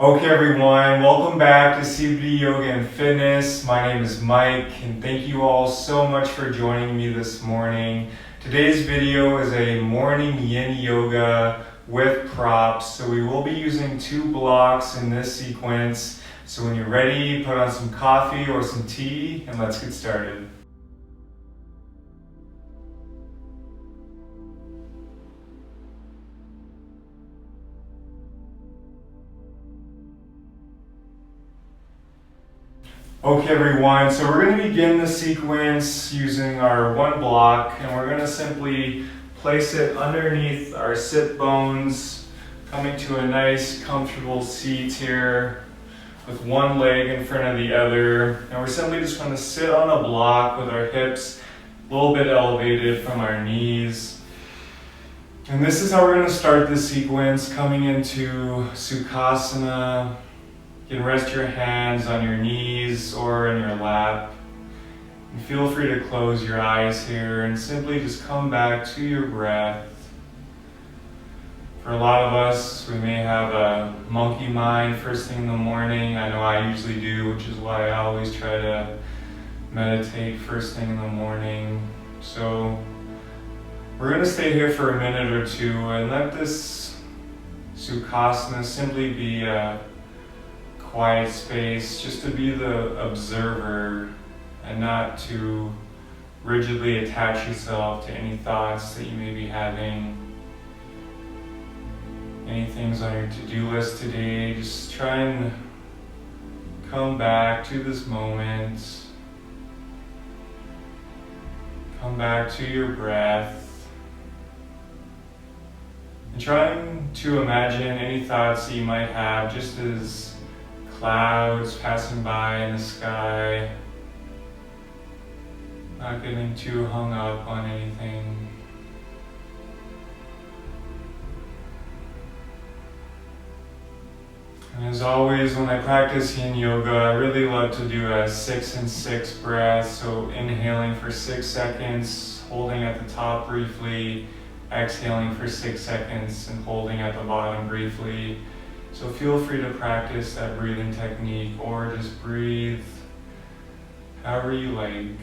Okay everyone, welcome back to CBD Yoga and Fitness. My name is Mike and thank you all so much for joining me this morning. Today's video is a morning yin yoga with props. So we will be using 2 blocks in this sequence. So when you're ready, put on some coffee or some tea and let's get started. Okay everyone, so we're going to begin the sequence using our 1 block and we're going to simply place it underneath our sit bones, coming to a nice comfortable seat here with one leg in front of the other. And we're simply just going to sit on a block with our hips a little bit elevated from our knees. And this is how we're going to start this sequence, coming into Savasana. You can rest your hands on your knees or in your lap. And feel free to close your eyes here and simply just come back to your breath. For a lot of us, we may have a monkey mind first thing in the morning. I know I usually do, which is why I always try to meditate first thing in the morning. So we're going to stay here for a minute or two and let this Sukhasana simply be a quiet space, just to be the observer and not to rigidly attach yourself to any thoughts that you may be having. Any things on your to-do list today, just try and come back to this moment. Come back to your breath. And trying to imagine any thoughts that you might have just as clouds passing by in the sky, not getting too hung up on anything. And as always, when I practice yin yoga, I really love to do a 6 and 6 breath. So inhaling for 6 seconds, holding at the top briefly, exhaling for 6 seconds and holding at the bottom briefly. So feel free to practice that breathing technique or just breathe however you like.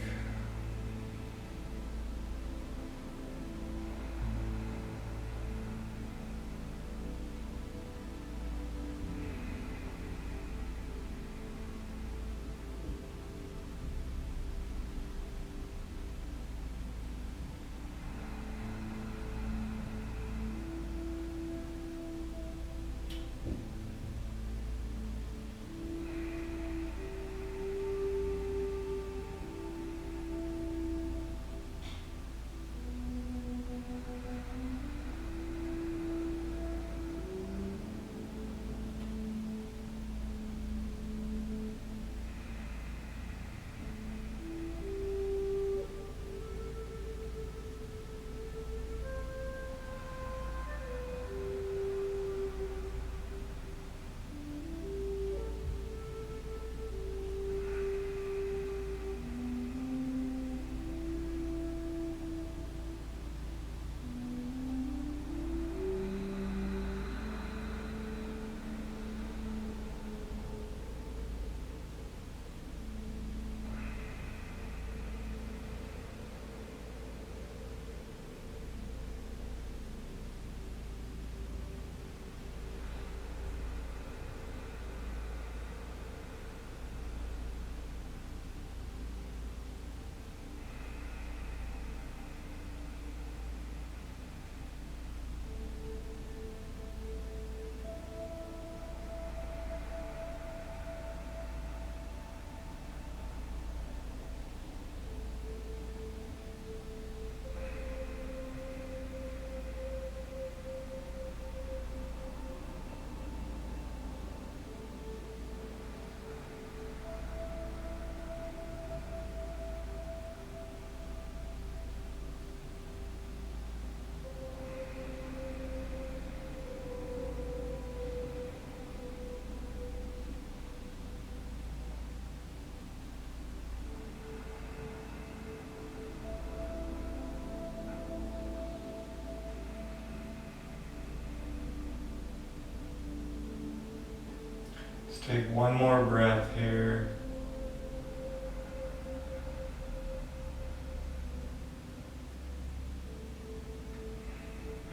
Take one more breath here.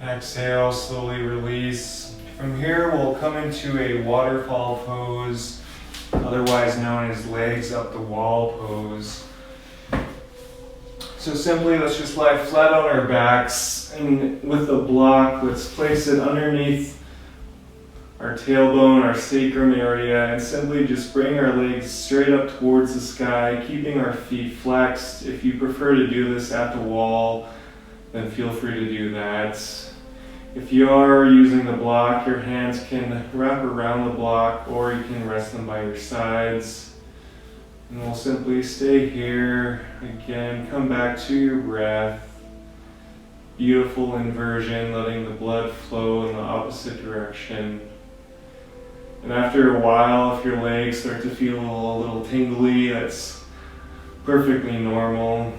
Exhale, slowly release. From here, we'll come into a waterfall pose, otherwise known as legs up the wall pose. So simply, let's just lie flat on our backs, and with the block, let's place it underneath our tailbone, our sacrum area, and simply just bring our legs straight up towards the sky, keeping our feet flexed. If you prefer to do this at the wall, then feel free to do that. If you are using the block, your hands can wrap around the block, or you can rest them by your sides. And we'll simply stay here. Again, come back to your breath. Beautiful inversion, letting the blood flow in the opposite direction. And after a while, if your legs start to feel a little tingly, that's perfectly normal.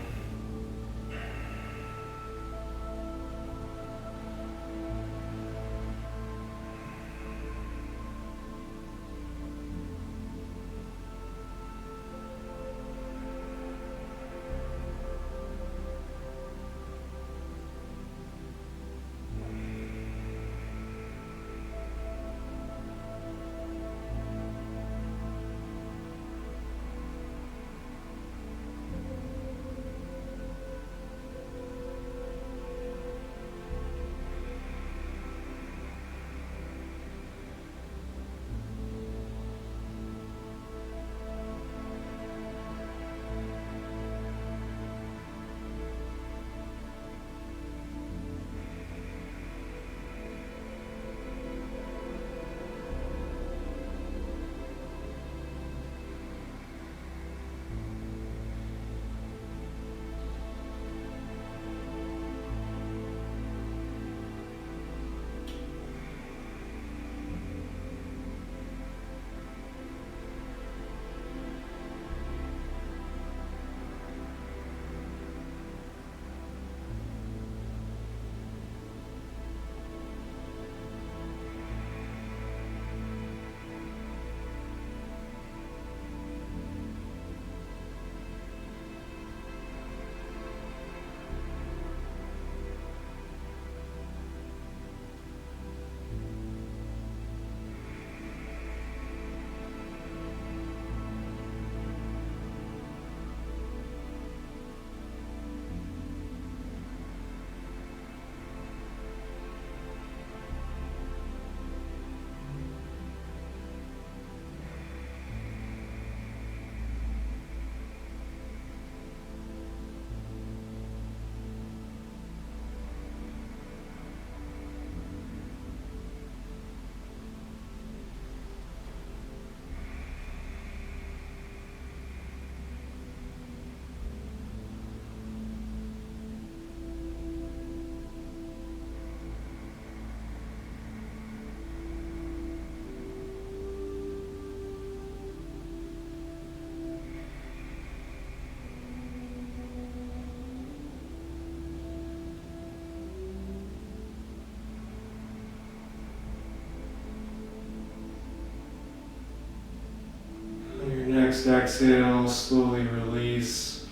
Next exhale, slowly release.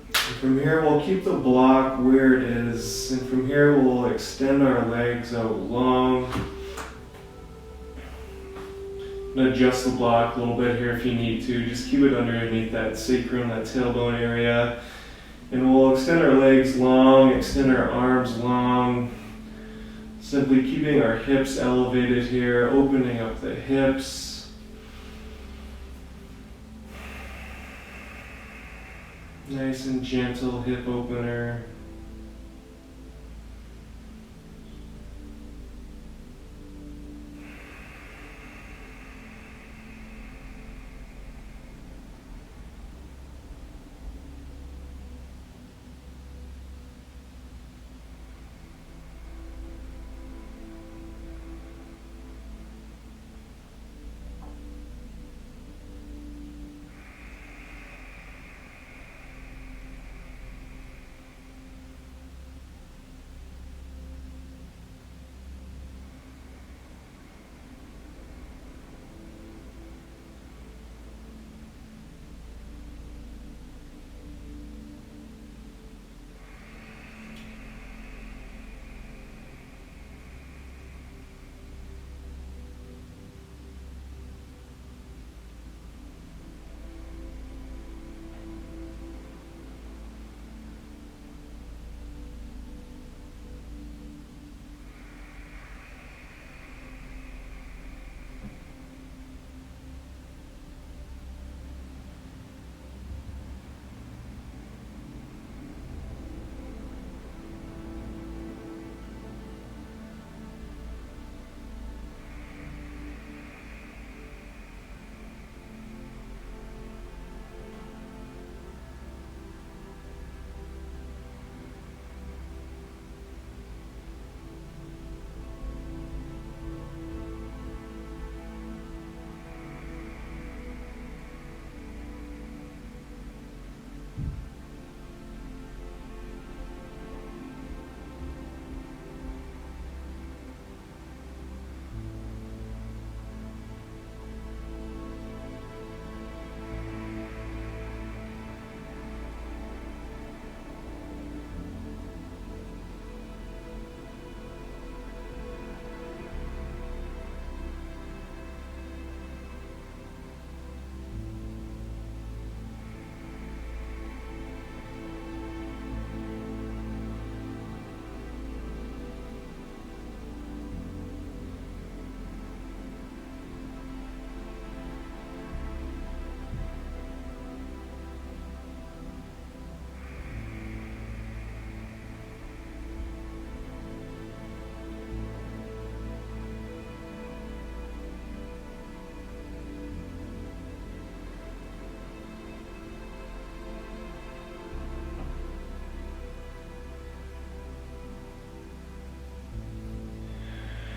And from here, we'll keep the block where it is. And from here, we'll extend our legs out long. And adjust the block a little bit here if you need to. Just keep it underneath that sacrum, that tailbone area. And we'll extend our legs long, extend our arms long. Simply keeping our hips elevated here, opening up the hips. Nice and gentle hip opener.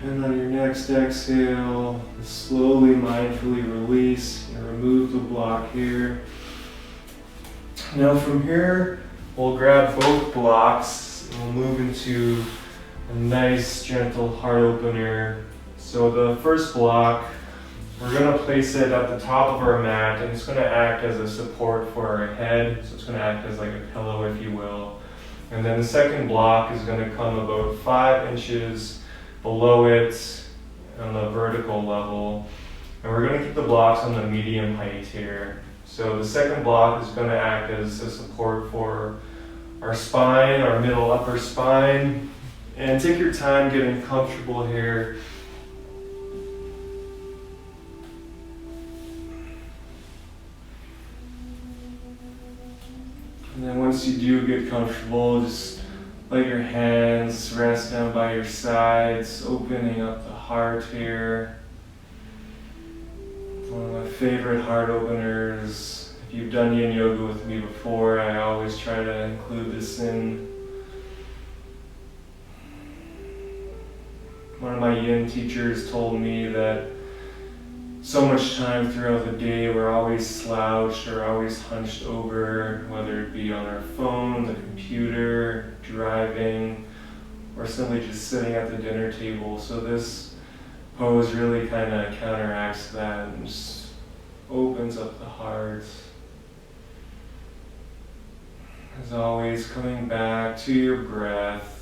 And on your next exhale, slowly, mindfully release and remove the block here. Now from here, we'll grab both blocks and we'll move into a nice, gentle heart opener. So the first block, we're going to place it at the top of our mat, and it's going to act as a support for our head. So it's going to act as like a pillow, if you will. And then the second block is going to come about 5 inches below it on the vertical level. And we're going to keep the blocks on the medium height here. So the second block is going to act as a support for our spine, our middle upper spine. And take your time getting comfortable here. And then once you do get comfortable, just let your hands rest down by your sides, opening up the heart here. One of my favorite heart openers. If you've done yin yoga with me before, I always try to include this in. One of my yin teachers told me that so much time throughout the day we're always slouched or always hunched over, whether it be on our phone, the computer, driving, or simply just sitting at the dinner table. So this pose really kind of counteracts that and just opens up the heart. As always, coming back to your breath.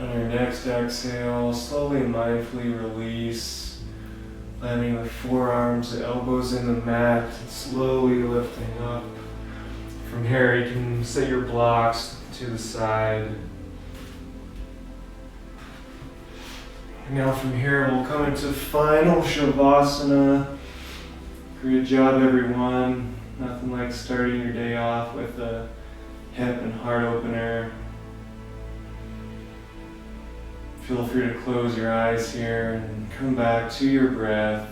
On your next exhale, slowly and mindfully release, landing the forearms, the elbows in the mat, and slowly lifting up. From here, you can set your blocks to the side. And now from here we'll come into final Savasana. Great job, everyone. Nothing like starting your day off with a hip and heart opener. Feel free to close your eyes here and come back to your breath.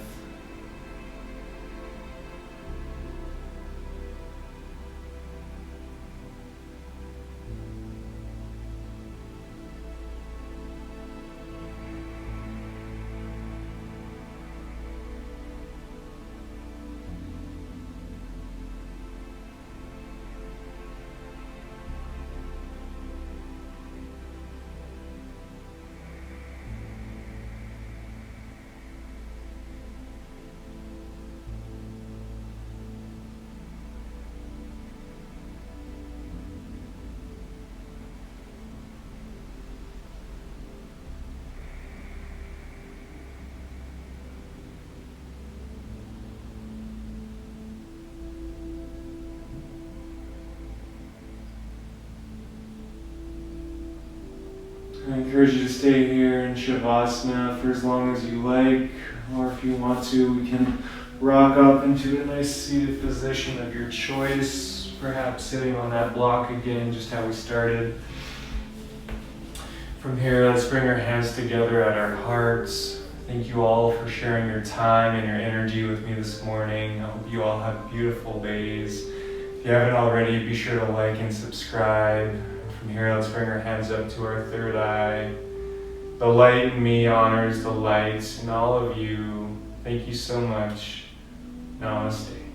I encourage you to stay here in Savasana for as long as you like, or if you want to, we can rock up into a nice seated position of your choice, perhaps sitting on that block again, just how we started. From here, let's bring our hands together at our hearts. Thank you all for sharing your time and your energy with me this morning. I hope you all have beautiful days. If you haven't already, be sure to like and subscribe. From here, let's bring our hands up to our third eye. The light in me honors the light in all of you. Thank you so much. Namaste.